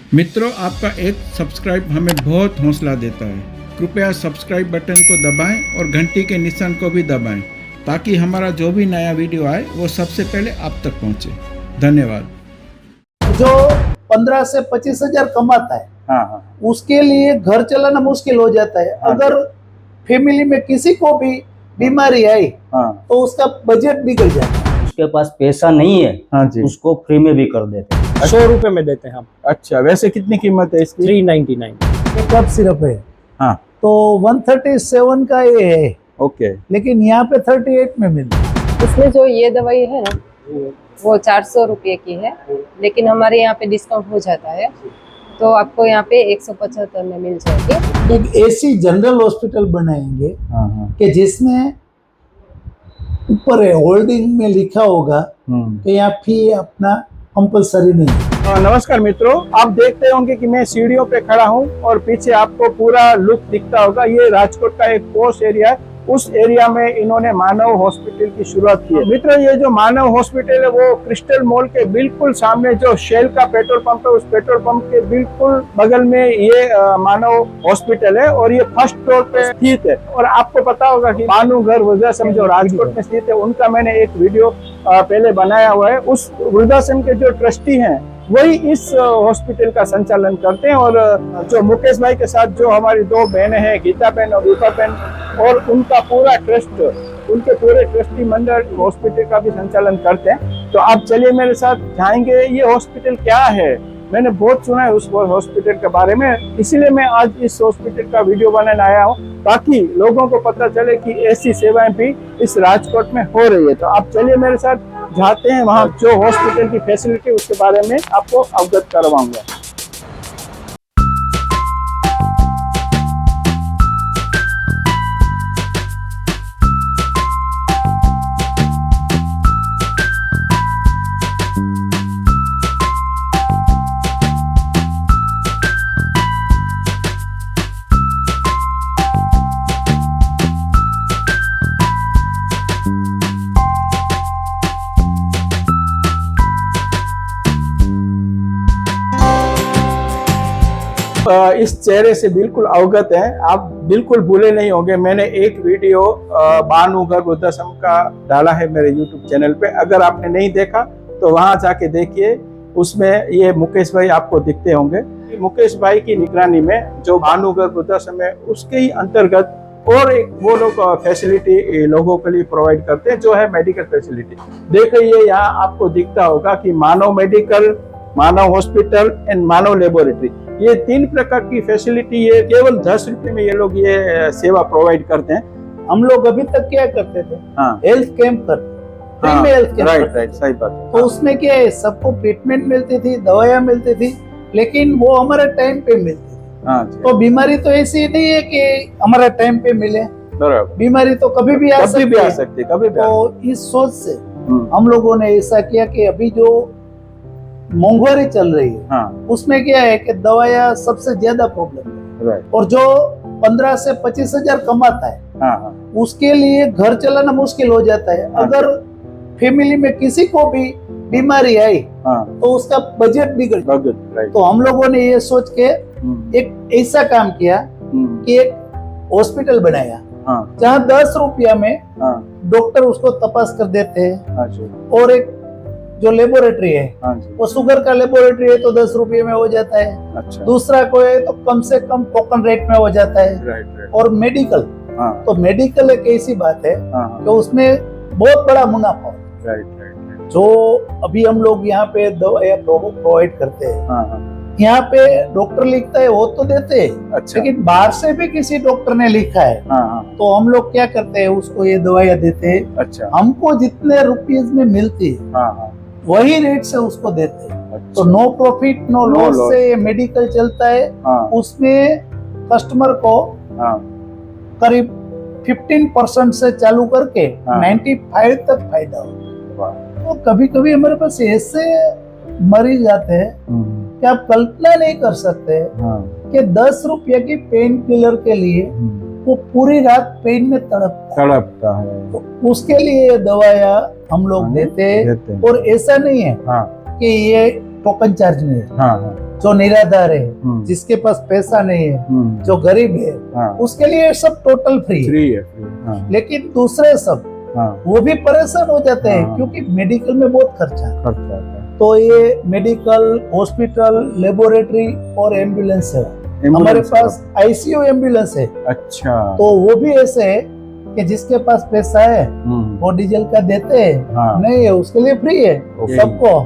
मित्रों, आपका एक सब्सक्राइब हमें बहुत हौसला देता है। कृपया सब्सक्राइब बटन को दबाएं और घंटी के निशान को भी दबाएं ताकि हमारा जो भी नया वीडियो आए वो सबसे पहले आप तक पहुंचे। धन्यवाद। जो 15 से 25 हजार कमाता है, हाँ, उसके लिए घर चलाना मुश्किल हो जाता है। अगर फैमिली में किसी को भी बीमारी आई तो उसका बजट बिगड़ जाता है। उसके पास पैसा नहीं है, हाँ जी, उसको फ्री में भी कर देते हैं। 100 रुपए में देते हैं हम। अच्छा, वैसे कितनी कीमत है इसकी? 399। ये कप सिरप है, हाँ, तो 137 का ये है, ओके, लेकिन यहाँ पे 38 में मिलता है। इसमें जो ये दवाई है ना, वो 400 रुपये की है, लेकिन हमारे यहाँ पे डिस्काउंट हो जाता है तो आपको यहाँ पे 175 में मिल जाएगी। एक ऐसी जनरल हॉस्पिटल बनाएंगे हाँ, कि जिसमें ऊपर है होल्डिंग में लिखा होगा कि यहाँ फी अपना कंपलसरी नहीं है। नमस्कार मित्रों, आप देखते होंगे कि मैं सीढ़ियों पे खड़ा हूँ और पीछे आपको पूरा लुक दिखता होगा। ये राजकोट का एक पोस्ट एरिया है। उस एरिया में इन्होंने मानव हॉस्पिटल की शुरुआत की है। मित्रों, ये जो मानव हॉस्पिटल है वो क्रिस्टल मॉल के बिल्कुल सामने जो शेल का पेट्रोल पंप है, उस पेट्रोल पंप के बिल्कुल बगल में ये मानव हॉस्पिटल है और ये फर्स्ट फ्लोर पे स्थित है। और आपको पता होगा कि भानुघर वृद्धाश्रम जो राजकोट में स्थित है, उनका मैंने एक वीडियो पहले बनाया हुआ है। उस वृद्धाश्रम के जो ट्रस्टी हैं वही इस हॉस्पिटल का संचालन करते हैं। और जो मुकेश भाई के साथ जो हमारी दो बहनें हैं, गीता बहन और रूपा बहन, और उनका पूरा ट्रस्ट, उनके पूरे ट्रस्टी मंडल हॉस्पिटल का भी संचालन करते हैं। तो आप चलिए मेरे साथ जाएंगे। ये हॉस्पिटल क्या है, मैंने बहुत सुना है उस हॉस्पिटल के बारे में, इसीलिए मैं आज इस हॉस्पिटल का वीडियो बनाने आया हूँ ताकि लोगों को पता चले कि ऐसी सेवाएं भी इस राजकोट में हो रही है। तो आप चलिए मेरे साथ जाते हैं, वहाँ जो हॉस्पिटल की फैसिलिटी उसके बारे में आपको अवगत करवाऊंगा। इस चेहरे से बिल्कुल अवगत हैं, आप बिल्कुल भूले नहीं होंगे। मैंने एक वीडियो भानुघर वृद्धाश्रम का डाला है मेरे YouTube चैनल पे, अगर आपने नहीं देखा तो वहां जाके देखिए। उसमें ये मुकेश भाई आपको दिखते होंगे। मुकेश भाई की निगरानी में जो भानुघर वृद्धाश्रम है उसके ही अंतर्गत और एक वो लोग फैसिलिटी लोगों के लिए प्रोवाइड करते हैं, जो है मेडिकल फैसिलिटी। देखिए यहाँ आपको दिखता होगा कि Manav medical, Manav hospital and Manav laboratory, ये 3 प्रकार की फैसिलिटी है। केवल 10 रुपए में ये लोग ये सेवा प्रोवाइड करते हैं। हम लोग अभी तक क्या करते थे, हेल्थ कैंप करते, फ्री में हेल्थ कैंप। राइट, सही बात है। तो उसमें क्या है, सबको ट्रीटमेंट मिलती थी, दवाइयाँ मिलती थी, लेकिन वो हमारे टाइम पे मिलती थी। तो बीमारी तो ऐसी नहीं है कि हमारा टाइम पे मिले, बीमारी तो कभी भी आ सकती है। तो इस सोच से हम लोगों ने ऐसा किया कि अभी जो महंगाई चल रही है, उसमें क्या है कि दवाइयाँ सबसे ज्यादा प्रॉब्लम है। और जो 15 से 25 हजार कमाता है, उसके लिए घर चलाना मुश्किल हो जाता है। अगर फैमिली में किसी को भी बीमारी आई तो उसका बजट बिगड़ जाता है। तो हम लोगों ने ये सोच के एक ऐसा काम किया कि एक हॉस्पिटल बनाया जहाँ 10 रुपया में डॉक्टर उसको तपास कर देते हैं। और एक जो लेबोरेटरी है, वो शुगर का लेबोरेटरी है तो 10 रुपये में हो जाता है। अच्छा। दूसरा दूसरा कोई तो कम से कम टोकन रेट में हो जाता है। और मेडिकल, तो मेडिकल एक ऐसी बात है कि उसमें बहुत बड़ा मुनाफा होता है। जो अभी हम लोग यहाँ पे दवाइयाँ प्रोवाइड करते हैं, यहाँ पे डॉक्टर लिखता है वो तो देते हैं। अच्छा। लेकिन बाहर से भी किसी डॉक्टर ने लिखा है तो हम लोग क्या करते हैं, उसको ये दवाइयाँ देते हैं। अच्छा। हमको जितने रुपीज में मिलती है वही रेट से उसको देते हैं। अच्छा। तो नो प्रॉफिट नो लॉस से मेडिकल चलता है। उसमें कस्टमर को करीब 15% से चालू करके 95 तक फायदा हो। तो कभी कभी हमारे पास ऐसे मरीज आते हैं कि आप कल्पना नहीं कर सकते कि 10 रुपये की पेन किलर के लिए वो पूरी रात पेन में तड़पता है। तो उसके लिए दवाइयाँ हम लोग देते हैं। और ऐसा नहीं है कि ये टोकन चार्ज में है। जो निराधार है, जिसके पास पैसा नहीं है, जो गरीब है, उसके लिए सब टोटल फ्री है। लेकिन दूसरे सब वो भी परेशान हो जाते हैं क्योंकि मेडिकल में बहुत खर्चा है। तो ये मेडिकल, हॉस्पिटल, लेबोरेटरी और एम्बुलेंस है। हमारे पास आईसीयू एम्बुलेंस है। अच्छा, तो वो भी ऐसे है कि जिसके पास पैसा है वो डीजल का देते हैं, नहीं है उसके लिए फ्री है। सबको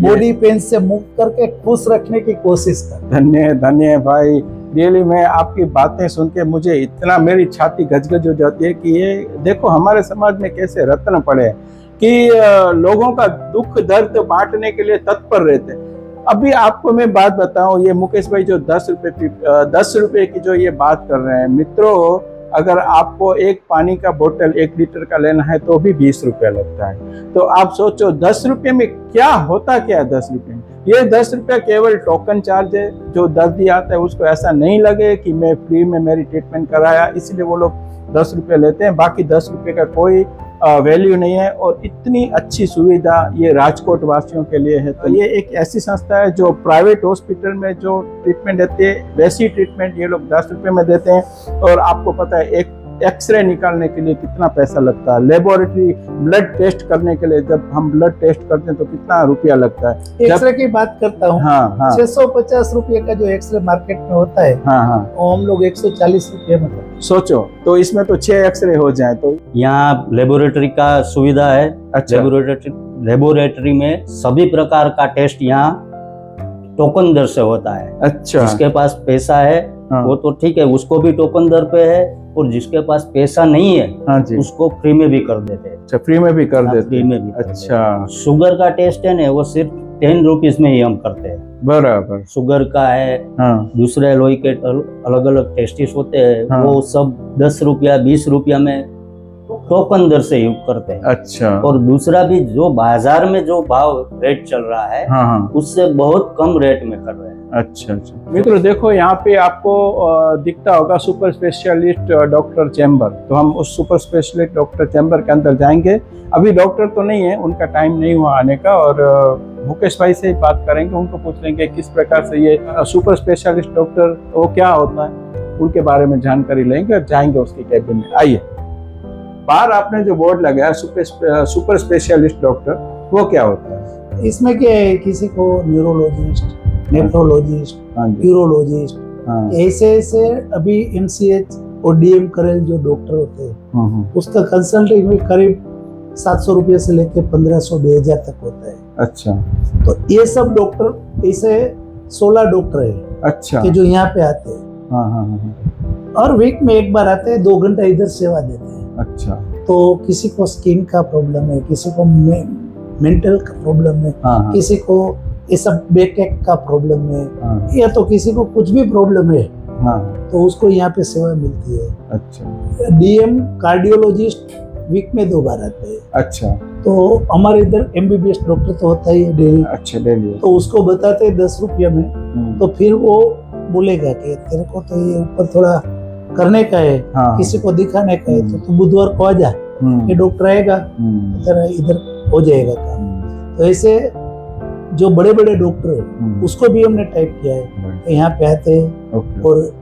बॉडी पेन से मुक्त करके खुश रखने की कोशिश कर। धन्य भाई, रियली मैं आपकी बातें सुन के मुझे इतना मेरी छाती गजगज हो जाती है कि ये देखो हमारे समाज में कैसे रत्न पड़े कि लोगों का दुख दर्द बांटने के लिए तत्पर रहते हैं। अभी आपको मैं बात बताऊं, ये मुकेश भाई जो 10 रुपए की जो ये बात कर रहे हैं, मित्रों अगर आपको एक पानी का बोतल 1 लीटर का लेना है तो भी 20 रुपया लगता है। तो आप सोचो 10 रुपये में क्या होता, क्या है 10 रुपये में। ये 10 रुपया केवल टोकन चार्ज है। जो दर्दी आता है उसको ऐसा नहीं लगे कि मैं फ्री में मेरी ट्रीटमेंट कराया, इसलिए वो लोग 10 रुपये लेते हैं। बाकी 10 रुपये का कोई वैल्यू नहीं है। और इतनी अच्छी सुविधा ये राजकोट वासियों के लिए है। तो ये एक ऐसी संस्था है जो प्राइवेट हॉस्पिटल में जो ट्रीटमेंट देते हैं वैसी ट्रीटमेंट ये लोग 10 रुपये में देते हैं। और आपको पता है एक एक्सरे निकालने के लिए कितना पैसा लगता है, लेबोरेटरी ब्लड टेस्ट करने के लिए जब हम ब्लड टेस्ट करते हैं तो कितना रुपया लगता है। एक्सरे की बात करता हूँ, 650 रुपये का जो एक्सरे मार्केट में होता है, वो हम लोग 140 रुपये में करते हैं। सोचो, तो इसमें तो 6 एक्सरे हो जाए। तो यहाँ लेबोरेटरी का सुविधा है। अच्छा, लेबोरेटरी में सभी प्रकार का टेस्ट यहाँ टोकन दर से होता है। अच्छा, जिसके पास पैसा है वो तो ठीक है, उसको भी टोकन दर पे है, और जिसके पास पैसा नहीं है उसको फ्री में भी कर देते हैं। अच्छा, फ्री में भी कर देते हैं। फ्री में भी। अच्छा, शुगर का टेस्ट है ना, वो सिर्फ 10 रुपीज में ही हम करते हैं। बराबर। शुगर का है, दूसरे लोही के अलग अलग टेस्टिस होते हैं, वो सब 10 रुपया 20 रुपया में टोकन दर से यूज करते हैं। अच्छा, और दूसरा भी जो बाजार में जो भाव रेट चल रहा है उससे बहुत कम रेट में कर रहे हैं। अच्छा, मित्रों देखो यहाँ पे आपको दिखता होगा सुपर स्पेशलिस्ट डॉक्टर चैम्बर। तो हम उस सुपर स्पेशलिस्ट डॉक्टर चैम्बर के अंदर जाएंगे। अभी डॉक्टर तो नहीं है, उनका टाइम नहीं हुआ आने का, और मुकेश भाई से बात करेंगे, उनको पूछ लेंगे किस प्रकार से ये सुपर स्पेशलिस्ट डॉक्टर वो क्या होता है, उनके बारे में जानकारी लेंगे और जाएंगे उसके कैबिन में। आइए, बाहर आपने जो बोर्ड लगाया सुपर स्पेशलिस्ट डॉक्टर, वो क्या होता है? इसमें क्या है, किसी को न्यूरोलॉजिस्ट, नेफ्रोलॉजिस्ट, यूरोलॉजिस्ट, ऐसे अभी MCH और DM करेल जो डॉक्टर होते हैं उसका कंसल्टिंग में करीब 700 रुपये से लेके 1500-2000 तक होता है। अच्छा, तो ये सब डॉक्टर ऐसे 16 डॉक्टर है। अच्छा, कि जो यहाँ पे आते हैं और वीक में एक बार आते हैं, 2 घंटा इधर सेवा देते हैं। अच्छा, तो किसी को स्किन का प्रॉब्लम है, किसी को मेंटल का प्रॉब्लम है, किसी को ये सब बैक का प्रॉब्लम है, या तो किसी को कुछ भी प्रॉब्लम है, तो उसको यहाँ पे सेवा मिलती है। अच्छा, DM कार्डियोलॉजिस्ट वीक में 2 बार आते हैं। अच्छा, तो हमारे इधर MBBS डॉक्टर तो होता ही है डेली। अच्छा, डेली। तो उसको बताते हैं 10 रुपये में, तो फिर वो बोलेगा कि तेरे को तो ये ऊपर थोड़ा करने का है, किसी को दिखाने का है, तो तू बुधवार को आ जा, ये डॉक्टर आएगा, तेरा इधर हो जाएगा काम। तो ऐसे जो बड़े बड़े डॉक्टर है उसको भी हमने टाइप किया है, तो यहाँ पे आते हैं और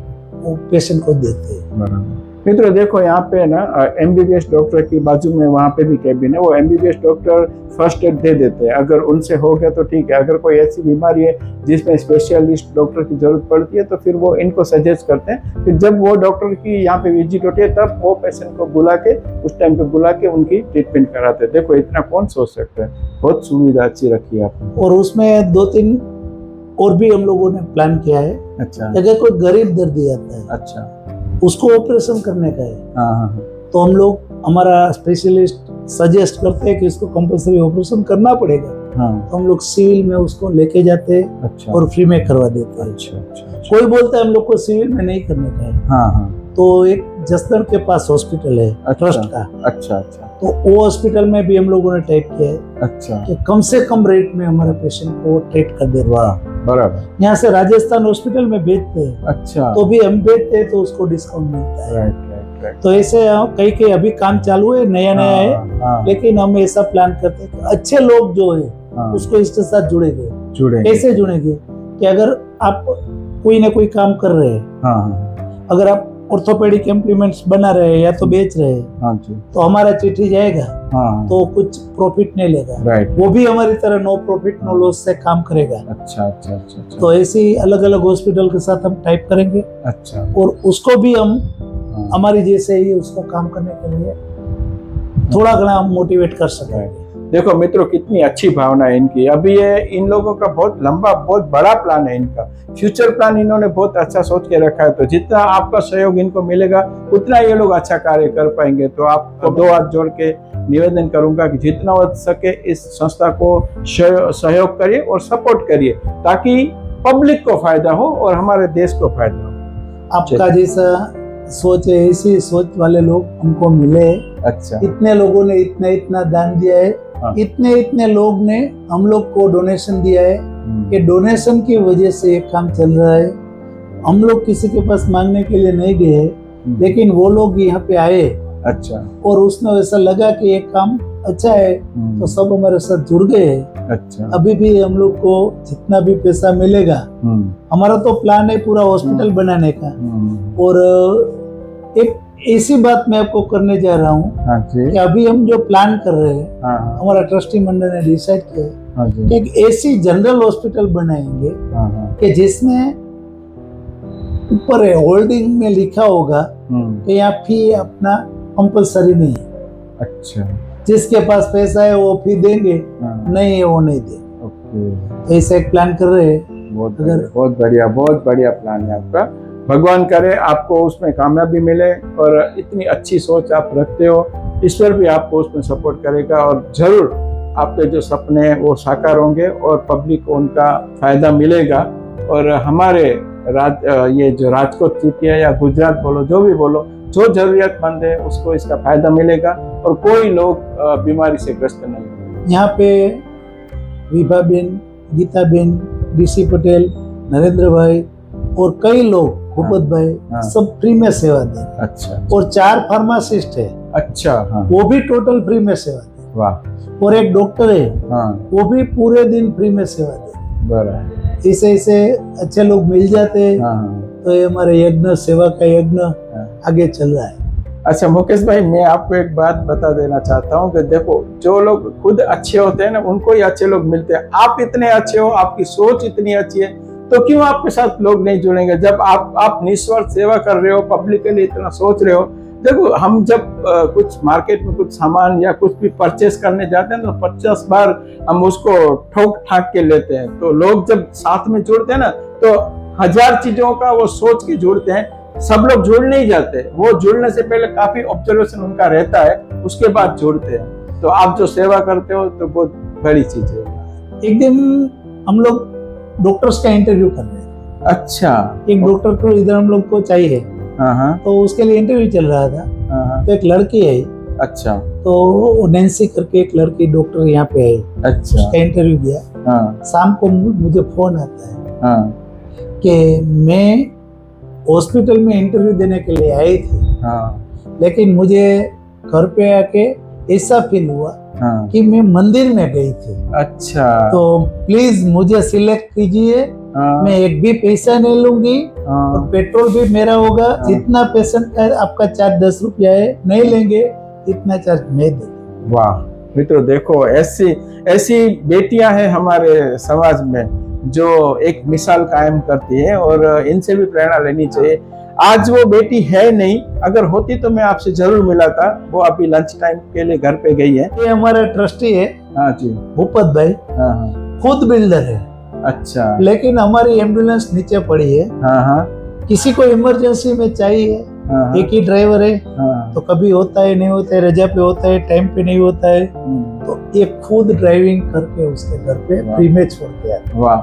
वो पेशेंट को देते हैं। मित्रों देखो यहाँ पे ना MBBS डॉक्टर की बाजू में वहाँ पे भी कैबिन है। वो MBBS डॉक्टर फर्स्ट एड दे देते हैं। अगर उनसे हो गया तो ठीक है, अगर कोई ऐसी बीमारी है जिसमें स्पेशलिस्ट डॉक्टर की जरूरत पड़ती है तो फिर वो इनको सजेस्ट करते हैं। फिर जब वो डॉक्टर की यहाँ पे विजिट होती है तब वो पेशेंट को बुला के उस टाइम पे बुला के उनकी ट्रीटमेंट कराते हैं। देखो इतना कौन सोच सकता है, बहुत सुविधा अच्छी रखी है आपने। और उसमें 2-3 और भी हम लोगों ने प्लान किया है। अच्छा, अगर कोई गरीब दर्दी आता है, अच्छा, उसको ऑपरेशन करने का है, तो हम लोग हमारा स्पेशलिस्ट सजेस्ट करते हैं कि इसको कंपल्सरी ऑपरेशन करना पड़ेगा, तो हम लोग सिविल में उसको लेके जाते हैं। अच्छा, और फ्री में करवा देते हैं। अच्छा, अच्छा, कोई बोलता है हम लोग को सिविल में नहीं करने का है, तो एक जसदण के पास हॉस्पिटल है ट्रस्ट का। अच्छा, अच्छा, तो वो हॉस्पिटल में भी हम लोगों ने टाइप किया है। अच्छा, कि कम से कम रेट में हमारे पेशेंट को ट्रीट कर दे। बराबर। यहाँ से राजस्थान हॉस्पिटल में भेजते हैं, अच्छा, तो भी हम भेजते हैं तो उसको डिस्काउंट मिलता है। राइट। तो ऐसे कई अभी काम चालू है, नया है, लेकिन हम ऐसा प्लान करते हैं कि अच्छे लोग जो है उसको इसके साथ जुड़ेंगे। कैसे जुड़ेंगे? कि अगर आप कोई ना कोई काम कर रहे हैं, हाँ अगर आप ऑर्थोपेडिक इम्प्लीमेंट्स बना रहे हैं या तो बेच रहे हैं, हाँ जी, तो हमारा चिट्ठी जाएगा हाँ तो कुछ प्रॉफिट नहीं लेगा, राइट, वो भी हमारी तरह नो प्रॉफिट नो लॉस से काम करेगा। अच्छा अच्छा अच्छा अच्छा, तो ऐसे ही अलग अलग हॉस्पिटल के साथ हम टाइप करेंगे अच्छा, और उसको भी हम हाँ, हमारी जैसे ही उसको काम करने के लिए थोड़ा घना हम मोटिवेट कर सकेंगे। देखो मित्रों कितनी अच्छी भावना है इनकी। अभी ये इन लोगों का बहुत लंबा बहुत बड़ा प्लान है, इनका फ्यूचर प्लान इन्होंने बहुत अच्छा सोच के रखा है। तो जितना आपका सहयोग इनको मिलेगा उतना ये लोग अच्छा कार्य कर पाएंगे। तो आपको दो हाथ जोड़ के निवेदन करूंगा कि जितना हो सके इस संस्था को सहयोग करिए और सपोर्ट करिए ताकि पब्लिक को फायदा हो और हमारे देश को फायदा हो। आपका जैसा सोच है, ऐसी सोच वाले लोग हमको मिले। अच्छा, इतने लोगों ने इतना इतना दान दिया है, हाँ। इतने लोग ने हम लोग को डोनेशन दिया है कि डोनेशन की वजह से ये काम चल रहा है। हम लोग किसी के पास मांगने के लिए नहीं गए, लेकिन वो लोग यहाँ पे आए, अच्छा, और उसमें ऐसा लगा कि ये काम अच्छा है तो सब हमारे साथ जुड़ गए हैं। अच्छा, अभी भी हम लोग को जितना भी पैसा मिलेगा, हमारा तो प्लान है पूरा हॉस्पिटल बनाने का। और एक ऐसी बात मैं आपको करने जा रहा हूँ हाँ जी, कि अभी हम जो प्लान कर रहे हैं, हाँ, हमारा ट्रस्टी मंडल ने डिसाइड किया है हाँ जी, कि एक ऐसी जनरल हॉस्पिटल बनाएंगे हाँ, हाँ, कि जिसमें ऊपर होल्डिंग में लिखा होगा कि यहाँ फी अपना कंपलसरी नहीं है। अच्छा, जिसके पास पैसा है वो फी देंगे, हाँ, नहीं है वो नहीं देंगे। ओके, तो ऐसा एक प्लान कर रहे हैं। बहुत बहुत बढ़िया प्लान है आपका। भगवान करे आपको उसमें कामयाबी मिले और इतनी अच्छी सोच आप रखते हो, ईश्वर भी आपको उसमें सपोर्ट करेगा और जरूर आपके जो सपने हैं वो साकार होंगे और पब्लिक को उनका फायदा मिलेगा। और हमारे ये जो राजकोट सिटी है या गुजरात बोलो, जो भी बोलो, जो जरूरतमंद है उसको इसका फायदा मिलेगा और कोई लोग बीमारी से ग्रस्त नहीं होंगे। यहाँ पे विभा बेन, गीता बेन, डीसी पटेल, नरेंद्र भाई और कई लोग, भूपत भाई, हाँ। सब फ्री में सेवा दे रहे हैं। अच्छा, और 4 फार्मासिस्ट है, अच्छा, हाँ, वो भी टोटल फ्री में सेवा दे रहे हैं। वाह, और एक डॉक्टर है, हाँ, वो भी पूरे दिन फ्री में सेवा दे रहे हैं। बराबर, ऐसे अच्छे लोग मिल जाते हैं, हाँ, तो ये हमारे यज्ञ, सेवा का यज्ञ आगे चल रहा है। अच्छा मुकेश भाई, मैं आपको एक बात बता देना चाहता हूँ कि देखो, जो लोग खुद अच्छे होते हैं ना, उनको ही अच्छे लोग मिलते हैं। आप इतने अच्छे हो, आपकी सोच इतनी अच्छी है, तो क्यों आपके साथ लोग नहीं जुड़ेंगे? जब आप निस्वार्थ सेवा कर रहे हो, पब्लिक के लिए इतना सोच रहे हो। देखो, हम जब कुछ मार्केट में कुछ सामान या कुछ भी परचेस करने जाते हैं तो 50 बार हम उसको ठोक ठाक के लेते हैं। तो लोग जब साथ में जुड़ते हैं ना, तो 1000 चीजों का वो सोच के जुड़ते हैं। सब लोग जुड़ नहीं जाते, वो जुड़ने से पहले काफी ऑब्जर्वेशन उनका रहता है, उसके बाद जुड़ते हैं। तो आप जो सेवा करते हो तो बहुत बड़ी चीज है। एक दिन हम लोग डॉक्टर्स का इंटरव्यू कर रहे हैं। अच्छा, एक डॉक्टर को इधर हम लोग को चाहिए, हाँ, तो उसके लिए इंटरव्यू चल रहा था। हाँ, तो एक लड़की है, अच्छा, तो वो नैन्सी करके एक लड़की डॉक्टर यहाँ पे आई, अच्छा, उसका इंटरव्यू दिया। हाँ, शाम को मुझे फोन आता है हाँ, कि मैं हॉस्पिटल में इंटरव्यू देने के लिए आई थी, हाँ, लेकिन मुझे घर पे आके ऐसा फील हुआ हाँ, कि मैं मंदिर में गई थी। अच्छा, तो प्लीज मुझे सिलेक्ट कीजिए, हाँ, मैं एक भी पैसा नहीं लूंगी हाँ, और पेट्रोल भी मेरा होगा। जितना पेशेंट का आपका चार्ज 10 रुपया है, नहीं लेंगे, इतना चार्ज मैं दूंगी। वाह मित्रों, देखो ऐसी बेटियां हैं हमारे समाज में जो एक मिसाल कायम करती है और इनसे भी प्रेरणा लेनी चाहिए। आज वो बेटी है नहीं, अगर होती तो मैं आपसे जरूर मिला था। वो अभी लंच टाइम के लिए घर पे गई है। ये हमारा ट्रस्टी है, हाँ जी, भूपत भाई, हाँ, हाँ, खुद बिल्डर है, अच्छा, लेकिन हमारी एम्बुलेंस नीचे पड़ी है। हाँ, हाँ, किसी को इमरजेंसी में चाहिए, हाँ, एक ही ड्राइवर है, हाँ, तो कभी होता है, नहीं होता है, रजा पे होता है, टाइम पे नहीं होता है, तो ये खुद ड्राइविंग करके उसके घर पे फ्री में छोड़ के आता है। वाह,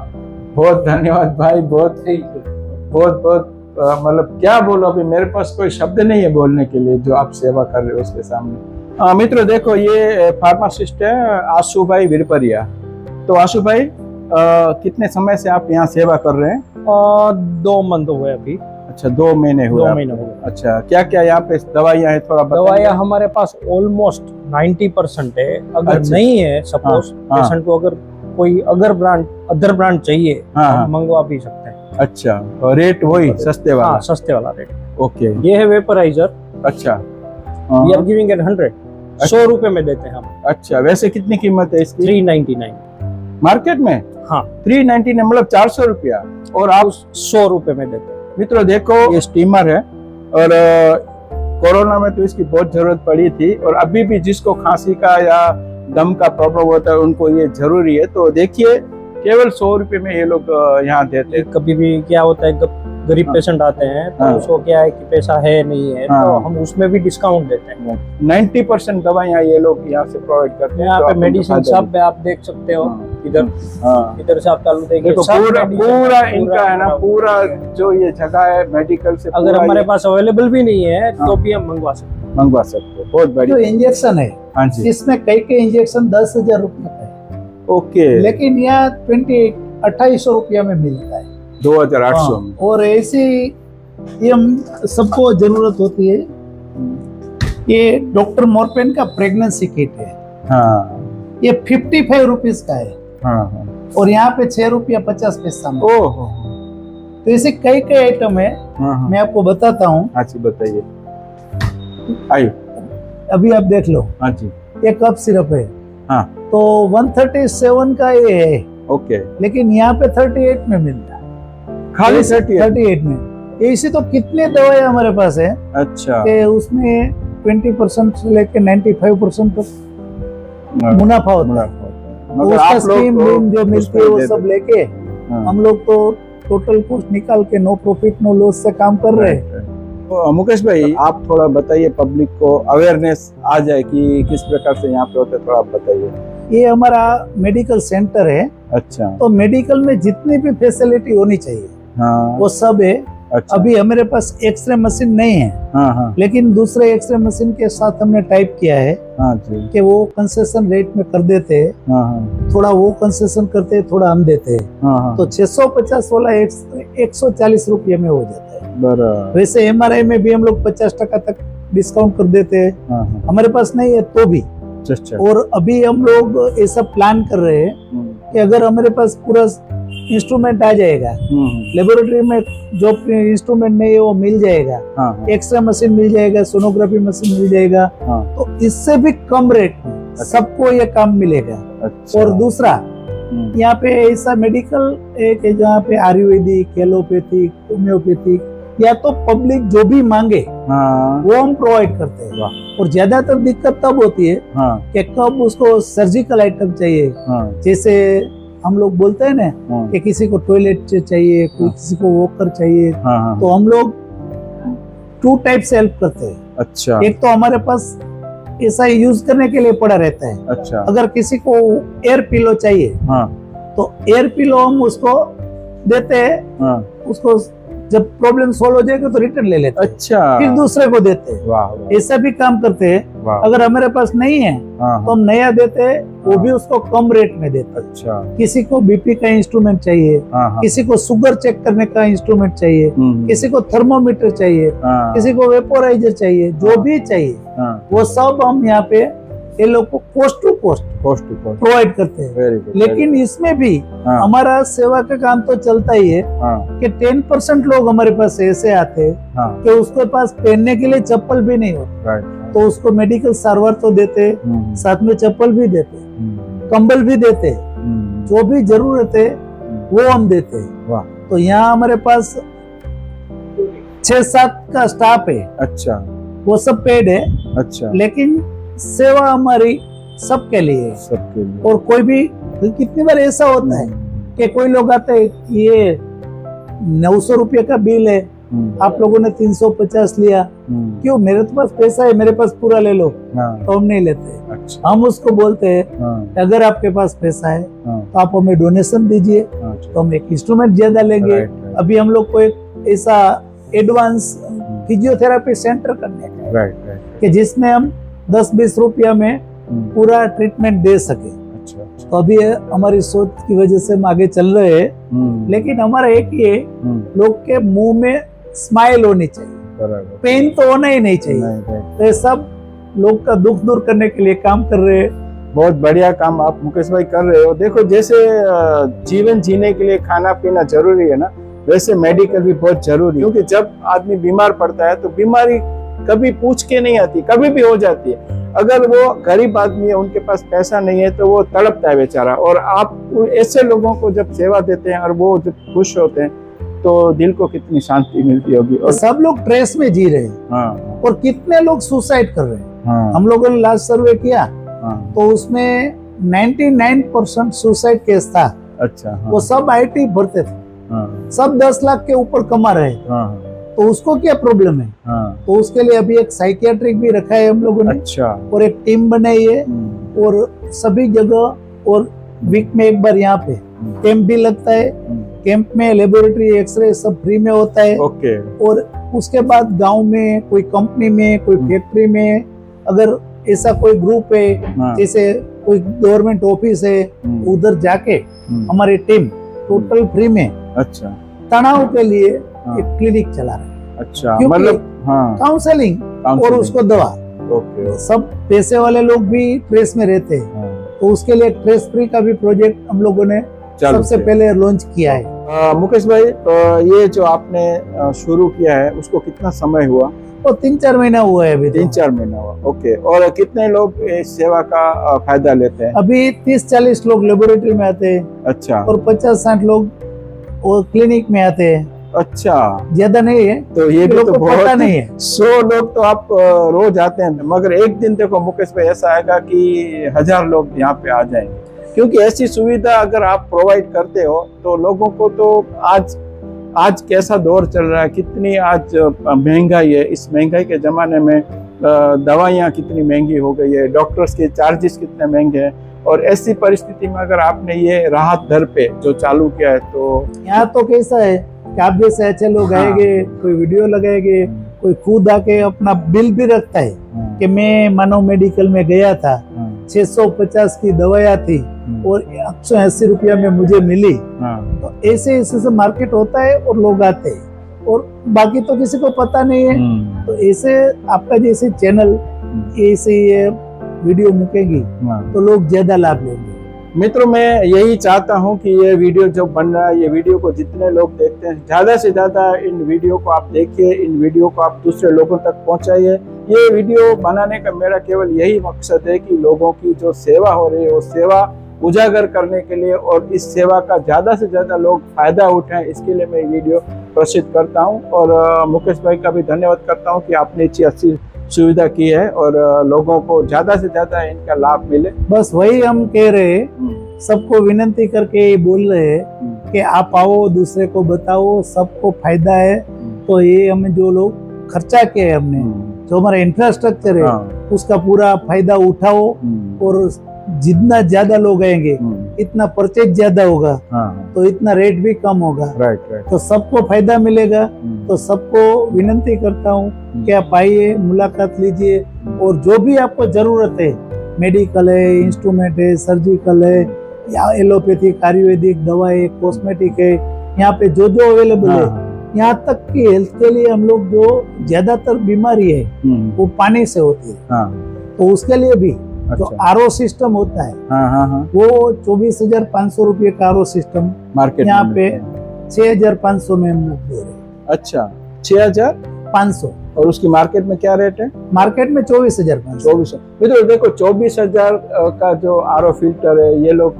बहुत धन्यवाद भाई, बहुत मतलब क्या बोलो, अभी मेरे पास कोई शब्द नहीं है बोलने के लिए जो आप सेवा कर रहे हो उसके सामने। मित्रों देखो, ये फार्मासिस्ट है आशु भाई विरपरिया। तो आशु भाई, कितने समय से आप यहाँ सेवा कर रहे हैं? 2 मंथ हुए अभी। अच्छा, 2 महीने हुए। 2 महीने हुए। अच्छा, क्या क्या यहाँ पे दवाइयाँ हैं, थोड़ा बताइए। दवाइयाँ हमारे पास ऑलमोस्ट 90% है। अगर अच्छा। नहीं है, सपोज हाँ, पेशेंट को अगर कोई अदर ब्रांड चाहिए हाँ, हाँ। हम मंगवा भी सकते हैं। अच्छा, और रेट वही सस्ते वाला? हाँ, सस्ते वाला रेट। ओके। ये है वेपराइजर, अच्छा, वी आर गिविंग एट 100, 100 रुपए में देते हैं हम। अच्छा, वैसे कितनी कीमत है इसकी 399। मार्केट में? हाँ, 399 मतलब 400 रुपया, और आप 100 रुपए में देते हैं। मित्रों देखो ये स्टीमर है, और कोरोना में तो इसकी बहुत जरूरत पड़ी थी, और अभी भी जिसको खांसी का या दम का प्रॉब्लम होता है उनको ये जरूरी है। तो देखिए केवल 100 रुपए में ये लोग यहाँ देते हैं। कभी भी क्या होता है, गरीब हाँ। पेशेंट आते हैं तो हाँ। उसको क्या है कि पैसा है नहीं है, हाँ। तो हम उसमें भी डिस्काउंट देते हैं। 90% दवाइयाँ ये लोग यहाँ से प्रोवाइड करते हैं। यहाँ तो पे आपको मेडिसिन फायदा सब आप देख सकते हो। हाँ। इधर हाँ। इधर से आप चालू देखिए, देखो सब पूरा medicine, पूरा इनका है ना, पूरा जो ये जगह है मेडिकल से अगर पूरा हमारे ये पास अवेलेबल भी नहीं है हाँ। तो भी हम मंगवा सकते हैं। मंगवा सकते हो। बहुत जो बढ़िया। इंजेक्शन है हाँ जी, इसमें कई इंजेक्शन 10,000 रुपये का है, ओके। लेकिन यहाँ 2800 रुपया में मिलता है। 2800 हाँ, में। और ऐसी ये हम सबको जरूरत होती है। ये डॉक्टर मोरपेन का प्रेगनेंसी किट है, हाँ ये 55 रुपीज का है, हाँ हाँ। और यहाँ पे 6 रुपया 50 पैसा में। ओह, तो ऐसे कई आइटम है, हाँ हाँ। मैं आपको बताता हूँ। हाँ जी बताइए। आइए। अभी आप देख लो, हाँ जी। ये कप सिरप है, हाँ। तो 137 का ये है, ओके। लेकिन यहाँ पे 38 में मिलता है। खाली 38 में। ऐसे तो कितने दवाएं हमारे पास है अच्छा। कि उसमें 20% से लेकर 95% तक मुनाफा होता है। तो मगर उसका आप लोग स्कीम तो जो मिलती उसमें है वो दे सब देते। लेके हाँ। हम लोग तो टोटल कॉस्ट निकाल के नो प्रॉफिट नो लॉस से काम कर रहे हैं। तो मुकेश भाई आप थोड़ा बताइए, पब्लिक को अवेयरनेस आ जाए कि किस प्रकार से यहाँ पे होता है, थोड़ा आप बताइए। ये हमारा मेडिकल सेंटर है, अच्छा। तो मेडिकल में जितनी भी फैसिलिटी होनी चाहिए हाँ। वो सब है। अच्छा। अभी हमारे पास एक्सरे मशीन नहीं है, हाँ हाँ लेकिन दूसरे एक्सरे मशीन के साथ हमने टाइप किया है हाँ जी। कि वो कंसेशन रेट में कर देते हैं। हाँ हाँ थोड़ा वो कंसेशन करते हैं, थोड़ा हम देते हैं। हाँ हाँ। तो 650 वाला 140 रुपये में हो जाता है। बराबर। वैसे MRI में भी हम लोग 50% तक डिस्काउंट कर देते हैं। हाँ हाँ। हमारे पास नहीं है तो भी। अच्छा। और अभी हम लोग ऐसा प्लान कर रहे हैं कि अगर हमारे पास पूरा इंस्ट्रूमेंट आ जाएगा, लेबोरेटरी में जो इंस्ट्रूमेंट नहीं है वो मिल जाएगा, हाँ एक्सरे मशीन मिल जाएगा, सोनोग्राफी मशीन मिल जाएगा, हाँ। तो इससे भी कम रेट में सबको ये काम मिलेगा। अच्छा। और दूसरा यहाँ पे ऐसा मेडिकल एक है जहाँ पे आयुर्वेदिक, एलोपैथिक, होम्योपैथिक या तो पब्लिक जो भी मांगे हाँ वो हम प्रोवाइड करते हैं। और ज्यादातर दिक्कत तब होती है हाँ कि कब उसको सर्जिकल आइटम चाहिए, हाँ जैसे हम लोग बोलते हैं ना हाँ कि किसी को टॉयलेट चाहिए, कोई किसी को वॉकर चाहिए, हाँ। तो हम लोग 2 टाइप से हेल्प करते हैं। अच्छा। एक तो हमारे पास ऐसा यूज करने के लिए पड़ा रहता है। अच्छा। अगर किसी को एयर पिलो चाहिए हाँ तो एयर पिलो हम उसको देते हैं, हाँ। उसको जब प्रॉब्लम सोल्व हो जाएगा तो रिटर्न ले लेते हैं, अच्छा। फिर दूसरे को देते हैं। वाह वाह ऐसा भी काम करते हैं। वाह। अगर हमारे पास नहीं है हाँ तो हम नया देते हैं, वो भी उसको कम रेट में देते हैं। अच्छा। किसी को बीपी का इंस्ट्रूमेंट चाहिए, हाँ हाँ। किसी को शुगर चेक करने का इंस्ट्रूमेंट चाहिए, किसी को थर्मोमीटर चाहिए, हाँ किसी को वेपोराइजर चाहिए, जो भी चाहिए हाँ। वो सब हम यहाँ पे ये लोग को coast to coast cost to cost. Provide करते हैं। Very good. लेकिन इसमें भी हाँ। हमारा सेवा का काम तो चलता ही है हाँ कि 10% लोग हमारे पास ऐसे आते हैं हाँ। कि उसके पास पहनने के लिए चप्पल भी नहीं होती, राइट। तो उसको मेडिकल सारवार तो देते हैं, साथ में चप्पल भी देते हैं, कंबल भी देते हैं, जो भी जरूरत है वो हम देते हैं। वाह। तो यहाँ हमारे पास 6-7 का स्टाफ है, अच्छा। वो सब पेड है, अच्छा। लेकिन सेवा हमारी सबके लिए है। सबके लिए। और कोई भी कितनी बार ऐसा होता है कि कोई लोग आते हैं, ये 900 रुपये का बिल है, आप लोगों ने 350 लिया, क्यों? मेरे तो पास पैसा है, मेरे पास पूरा ले लो। हाँ। तो हम नहीं लेते। अच्छा। हम उसको बोलते हैं हाँ। अगर आपके पास पैसा है हाँ। तो आप हमें डोनेशन दीजिए, अच्छा। तो हम एक इंस्ट्रूमेंट ज्यादा लेंगे। Right, right. अभी हम लोग को एक ऐसा एडवांस फिजियोथेरेपी सेंटर करने का है राइट राइट। कि जिसमें हम 10-20 रुपया में पूरा ट्रीटमेंट दे सके। अच्छा अच्छा। तो अभी हमारी सोच की वजह से हम आगे चल रहे हैं, लेकिन हमारा एक ये लोग के मुंह में स्माइल होनी चाहिए, बराबर। पेन तो होना ही नहीं चाहिए। नहीं, राइट। तो ये सब लोग का दुख दूर करने के लिए काम कर रहे हैं। बहुत बढ़िया काम आप मुकेश भाई कर रहे हो। देखो जैसे जीवन जीने के लिए खाना पीना जरूरी है ना, वैसे मेडिकल भी बहुत जरूरी है, क्योंकि जब आदमी बीमार पड़ता है तो बीमारी कभी पूछ के नहीं आती, कभी भी हो जाती है। अगर वो गरीब आदमी है, उनके पास पैसा नहीं है, तो वो तड़पता है बेचारा। और आप ऐसे लोगों को जब सेवा देते हैं और वो जब खुश होते हैं तो दिल को कितनी शांति मिलती होगी। और सब लोग ट्रेस में जी रहे हैं। हाँ, और कितने लोग सुसाइड कर रहे हैं। हाँ, हम लोगों ने लास्ट सर्वे किया हाँ, तो उसमें 99% सुसाइड केस था। अच्छा, हाँ, वो सब आईटी भरते थे, हाँ, सब 10 लाख के ऊपर कमा रहे थे। हाँ, तो उसको क्या प्रॉब्लम है? हाँ, तो उसके लिए अभी एक साइकियाट्रिक भी रखा है हम लोगों ने, अच्छा, और एक टीम बनाई है। और सभी जगह और वीक में एक बार यहाँ पे कैंप भी लगता है। कैंप में लेबोरेटरी, एक्सरे सब फ्री में होता है। ओके, और उसके बाद गांव में कोई कंपनी में, कोई फैक्ट्री में अगर ऐसा कोई ग्रुप है, हाँ, जैसे कोई गवर्नमेंट ऑफिस है, उधर जाके हमारी टीम टोटल फ्री में अच्छा, तनाव के लिए हाँ, एक क्लिनिक चला रहे हैं। अच्छा, क्योंकि मतलब हाँ, काउंसलिंग और counseling, उसको दवा, ओके, सब पैसे वाले लोग भी ट्रेस में रहते हैं। हाँ, तो उसके लिए ट्रेस फ्री का भी प्रोजेक्ट हम लोगों ने चालू सबसे किया। पहले लॉन्च किया है। मुकेश भाई, ये जो आपने शुरू किया है उसको कितना समय हुआ? और 3-4 महीना हुआ है अभी। 3-4 महीना हुआ, ओके। और कितने लोग इस सेवा का फायदा लेते हैं? अभी 30-40 लोग लेबोरेटरी में आते हैं अच्छा, और 50-60 लोग वो क्लिनिक में आते हैं। अच्छा, ज्यादा नहीं है, तो ये भी लोगों तो को बहुत पता नहीं है। 100 लोग तो आप रोज आते हैं, मगर एक दिन देखो मुकेश भाई ऐसा आएगा कि 1000 लोग यहाँ पे आ जाएंगे। क्योंकि ऐसी सुविधा अगर आप प्रोवाइड करते हो तो लोगों को तो आज कैसा दौर चल रहा है, कितनी आज महंगाई है। इस महंगाई के जमाने में दवाइयाँ कितनी महंगी हो गई है, डॉक्टर्स के चार्जेस कितने महंगे हैं। और ऐसी परिस्थिति में अगर आपने ये राहत दर पे जो चालू किया है तो यहाँ तो कैसा है कि आप जैसे अच्छे लोग हाँ। आएंगे, कोई वीडियो लगाएंगे, कोई खुद आके अपना बिल भी रखता है कि मैं मानव मेडिकल में गया था, 650 की दवाइयाँ थी और 180 रुपया में मुझे मिली। तो ऐसे ऐसे से मार्केट होता है और लोग आते हैं, और बाकी तो किसी को पता नहीं है। तो ऐसे आपका जैसे चैनल ऐसे ये वीडियो मुकेगी तो लोग ज्यादा लाभ लेंगे। मित्रों, मैं यही चाहता हूं कि ये वीडियो जो बन रहा है, ये वीडियो को जितने लोग देखते हैं, ज्यादा से ज्यादा इन वीडियो को आप देखिए, इन वीडियो को आप दूसरे लोगों तक पहुंचाइए। ये वीडियो बनाने का मेरा केवल यही मकसद है कि लोगों की जो सेवा हो रही है वो सेवा उजागर करने के लिए, और इस सेवा का ज्यादा से ज्यादा लोग फायदा उठाएं, इसके लिए मैं वीडियो प्रसिद्ध करता हूँ। और मुकेश भाई का भी धन्यवाद करता हूँ कि आपने इतनी अच्छी सुविधा की है और लोगों को ज्यादा से ज्यादा इनका लाभ मिले। बस वही हम कह रहे हैं, सबको विनती करके ये बोल रहे हैं कि आप आओ, दूसरे को बताओ, सबको फायदा है। तो ये हमें जो लोग खर्चा किया है हमने, जो हमारा इंफ्रास्ट्रक्चर है, उसका पूरा फायदा उठाओ। और जितना ज्यादा लोग आएंगे इतना परचेज ज्यादा होगा, तो इतना रेट भी कम होगा। तो सबको फायदा मिलेगा। तो सबको विनती करता हूँ कि आप आइए, मुलाकात लीजिए, और जो भी आपको जरूरत है, मेडिकल है, इंस्ट्रूमेंट है, सर्जिकल है, या एलोपैथिक, आयुर्वेदिक दवाएं, कॉस्मेटिक है, यहाँ पे जो जो अवेलेबल है। यहाँ तक कि हेल्थ के लिए हम लोग जो ज्यादातर बीमारी है वो पानी से होती है, तो उसके लिए भी जो आरओ सिस्टम होता है, वो 24,500 रुपये का आरओ सिस्टम मार्केट यहाँ पे 6,500 में हम लोग दे रहे हैं। अच्छा, 6,500। और उसकी मार्केट में क्या रेट है? मार्केट में 24,500। 24,000। देखो 24,000 का जो आरओ फिल्टर है ये लोग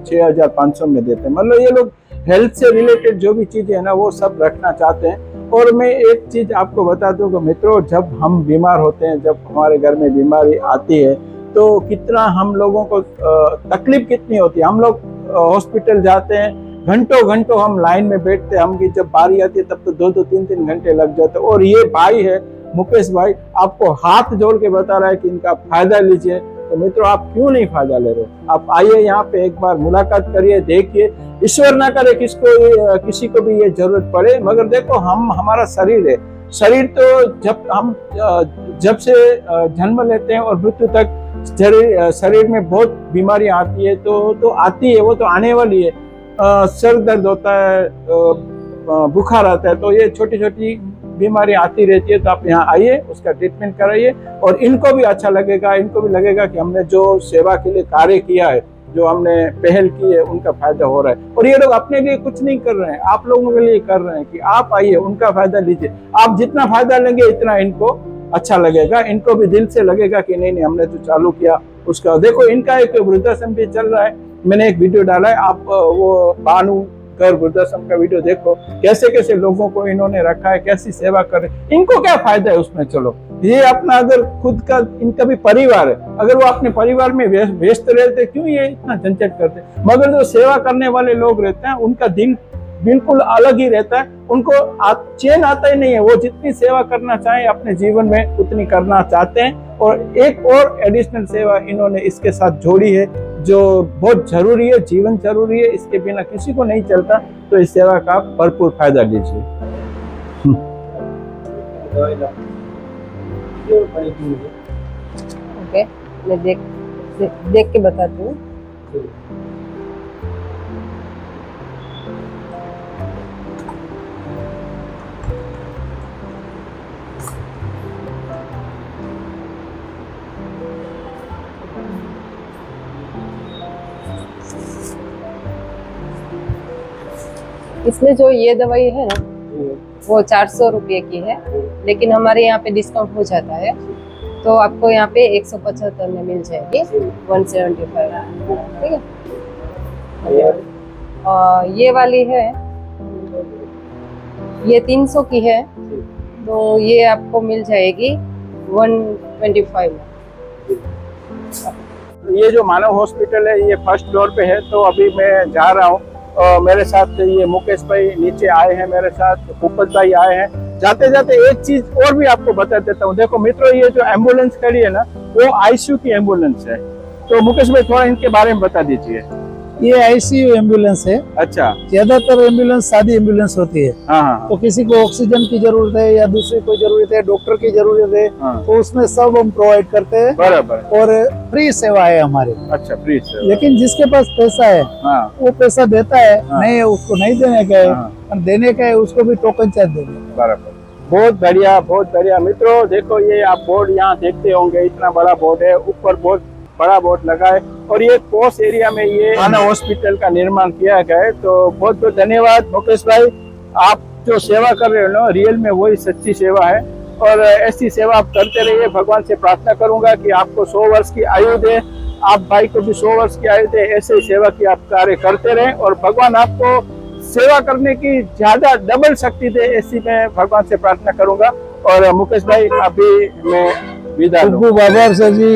6,500 में देते हैं। मतलब ये लोग हेल्थ से रिलेटेड जो भी चीजें है ना वो सब रखना चाहते हैं। और मैं एक चीज आपको बता दूं कि मित्रों, जब हम बीमार होते हैं, जब हमारे घर में बीमारी आती है, तो कितना हम लोगों को तकलीफ कितनी होती है। हम लोग हॉस्पिटल जाते हैं, घंटों हम लाइन में बैठते हैं, हम की जब बारी आती है तब तो 2-2, 3-3 घंटे लग जाते हैं। और ये भाई है मुकेश भाई, आपको हाथ जोड़ के बता रहा है कि इनका फायदा लीजिए। तो मित्रों, आप क्यों नहीं फायदा ले रहे हो? आप आइए यहाँ पे, एक बार मुलाकात करिए, देखिए। ईश्वर ना करे किसी को भी ये जरूरत पड़े, मगर देखो हमारा शरीर है, शरीर तो जब से जन्म लेते हैं और मृत्यु तक शरीर में बहुत बीमारियां आती है, तो आती है, वो तो आने वाली है। सर दर्द होता है, बुखार आता है, तो ये छोटी छोटी बीमारी आती रहती है तो आप यहाँ आइए, उसका ट्रीटमेंट कराइए और इनको भी अच्छा लगेगा, इनको भी लगेगा कि हमने जो सेवा के लिए कार्य किया है, जो हमने पहल की है, उनका फायदा हो रहा है। और ये लोग अपने लिए कुछ नहीं कर रहे हैं, आप लोगों के लिए कर रहे हैं कि आप आइए, उनका फायदा लीजिए। आप जितना फायदा लेंगे इतना इनको अच्छा लगेगा, इनको भी दिल से लगेगा कि नहीं नहीं हमने जो चालू किया उसका। देखो इनका एक वृद्धाश्रम भी चल रहा है, मैंने एक वीडियो डाला है, आप वो बानू कर वृद्धाश्रम का वीडियो देखो, कैसे कैसे लोगों को इन्होंने रखा है, कैसी सेवा कर रहे हैं। इनको क्या फायदा है उसमें? चलो ये अपना अगर खुद का, इनका भी परिवार है, अगर वो अपने परिवार में व्यस्त रहते क्यों ये इतना झंझट करते? मगर जो सेवा करने वाले लोग रहते हैं उनका दिल बिल्कुल अलग ही रहता है, उनको चैन आता ही नहीं है। वो जितनी सेवा करना चाहे अपने जीवन में उतनी करना चाहते हैं। और एक और एडिशनल सेवा इन्होंने इसके साथ जोड़ी है जो बहुत जरूरी है, जीवन जरूरी है, इसके बिना किसी को नहीं चलता। तो इस सेवा का भरपूर फायदा लीजिए। ओके, मैं देख के बताती हूँ। इसमें जो ये दवाई है ना वो 400 रुपये की है, लेकिन हमारे यहाँ पे डिस्काउंट हो जाता है तो आपको यहाँ पे 175 में मिल जाएगी, 175। ठीक है। और ये वाली है, ये 300 की है, तो ये आपको मिल जाएगी 125 में। ये जो मानव हॉस्पिटल है ये फर्स्ट फ्लोर पे है, तो अभी मैं जा रहा हूँ। मेरे साथ ये मुकेश भाई नीचे आए हैं, मेरे साथ भूपत भाई आए हैं। जाते जाते एक चीज और भी आपको बता देता हूँ। देखो मित्रों, ये जो एम्बुलेंस खड़ी है ना वो आईसीयू की एम्बुलेंस है। तो मुकेश भाई थोड़ा इनके बारे में बता दीजिए। ये आईसीयू एम्बुलेंस है। अच्छा। ज्यादातर एम्बुलेंस सादी एम्बुलेंस होती है। हाँ। तो किसी को ऑक्सीजन की जरूरत है या दूसरी कोई जरूरत है, डॉक्टर की जरूरत है, हाँ। तो उसमें सब हम प्रोवाइड करते हैं। बराबर। और फ्री सेवा है हमारी। अच्छा, फ्री सेवा। लेकिन जिसके पास पैसा है वो पैसा देता है, नहीं है उसको नहीं देने का है, और देने का है उसको भी टोकन चार्ज देने। बराबर। बहुत बढ़िया, बहुत बढ़िया। मित्रों देखो, ये आप बोर्ड यहाँ देखते होंगे, इतना बड़ा बोर्ड है, ऊपर बहुत बड़ा बोर्ड लगा है और ये पोस्ट एरिया में ये मानव हॉस्पिटल का निर्माण किया गया है। तो बहुत बहुत धन्यवाद मुकेश भाई, आप जो सेवा कर रहे हो ना रियल में वही सच्ची सेवा है और ऐसी सेवा आप करते रहिए। भगवान से प्रार्थना करूंगा कि आपको 100 वर्ष की आयु दे, आप भाई को भी 100 वर्ष की आयु दे, ऐसे सेवा की आप कार्य करते रहें और भगवान आपको सेवा करने की ज्यादा डबल शक्ति दे, ऐसी मैं भगवान से प्रार्थना करूंगा। और मुकेश भाई अभी मैं विदा लूं। बाबा सर जी